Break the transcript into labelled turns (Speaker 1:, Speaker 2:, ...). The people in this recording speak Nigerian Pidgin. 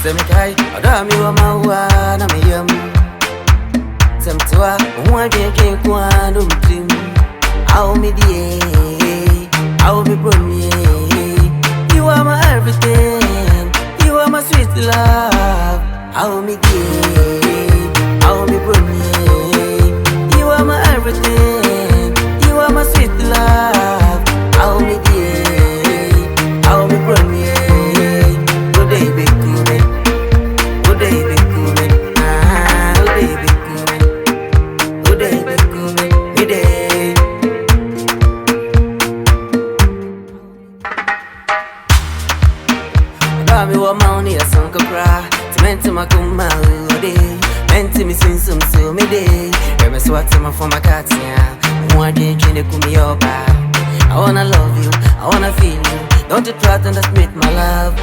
Speaker 1: Say me kai, oda mi wa mawa na me yam. Sem twa, mwa gen kwa no mtim. How me die, how me brony. You are my everything, you are my sweet love. How me die, how me brony. You are my everything, you are my sweet love. How me die, how me brony. Good day be cool, good day be cool, ah, good day be cool, good day be cool, good day. Me wa mauni a song cry. Menti makuma ude. Menti mi sinsum so me day. Reme swati ma for my cat ya. Mwadi kine kumi yoba. I wanna love you, I wanna feel you. Don't you try to underestimate my love.